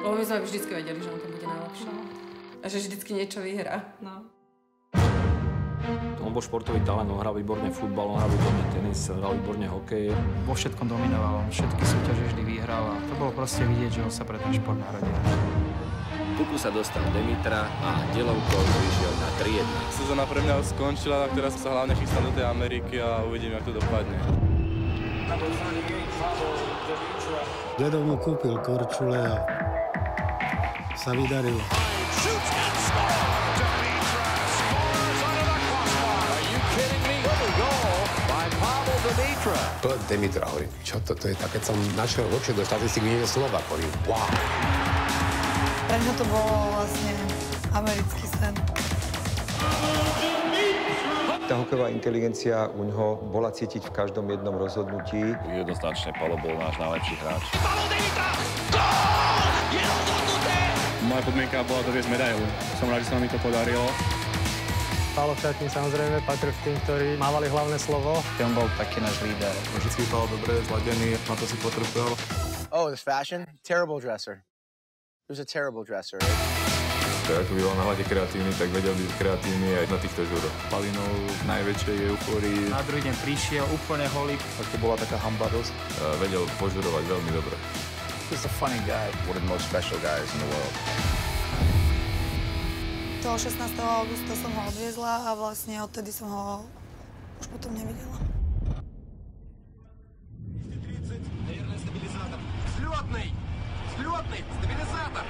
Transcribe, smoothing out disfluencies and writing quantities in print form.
Lebo my sme vždycky vedeli, že on tam bude najlepší. No. A že vždycky niečo vyhrá. No. On bol športový talent, on hral výborne futbal, on hral výborne tenis, hral výborne hokej. Vo všetkom dominoval, on všetky súťaže vždy vyhral a to bolo proste vidieť, že on sa pre ten šport narodil. Puku sa dostal Demitra a Delovkov vyšiel na 3-1. Sezóna pre mňa skončila, a teraz sa hlavne chystám do tej Ameriky a uvidím, jak to dopadne. Dedo mu kúpil Korčule a sa vydarilo. Demitra, hovorím, čo to je? Tak keď som našiel lepšie do štatistik, vidím slova, hovorím, wow. Pre mňa to bolo vlastne americký sen. Tá hokejová inteligencia u ňoho bola cítiť v každom jednom rozhodnutí. Jednoznačne Paolo bol náš najlepší hráč. Moja podmienka bola doviesť medailu. Som rád, že sa mi to podarilo. Paolo v šatni samozrejme patril k tým, ktorí mávali hlavné slovo. On bol taký náš líder. Vždycky vypadal dobre, zladený, na to si potrpel. Oh, this fashion? Terrible dresser. He was a terrible dresser. Ako by bol na hľade kreatívny, tak vedel byť kreatívny aj na týchto žúroch. Palinov v najväčšej eufórii. Na druhý deň prišiel úplne holý. Tak to bola taká hanba dosť. Vedel požurovať veľmi dobre. He's a funny guy. One of the most special guys in the world. Toho 16. augusta som ho odviezla a vlastne odtedy som ho už potom nevidela. Слетный! Слетный! Стабилизатор!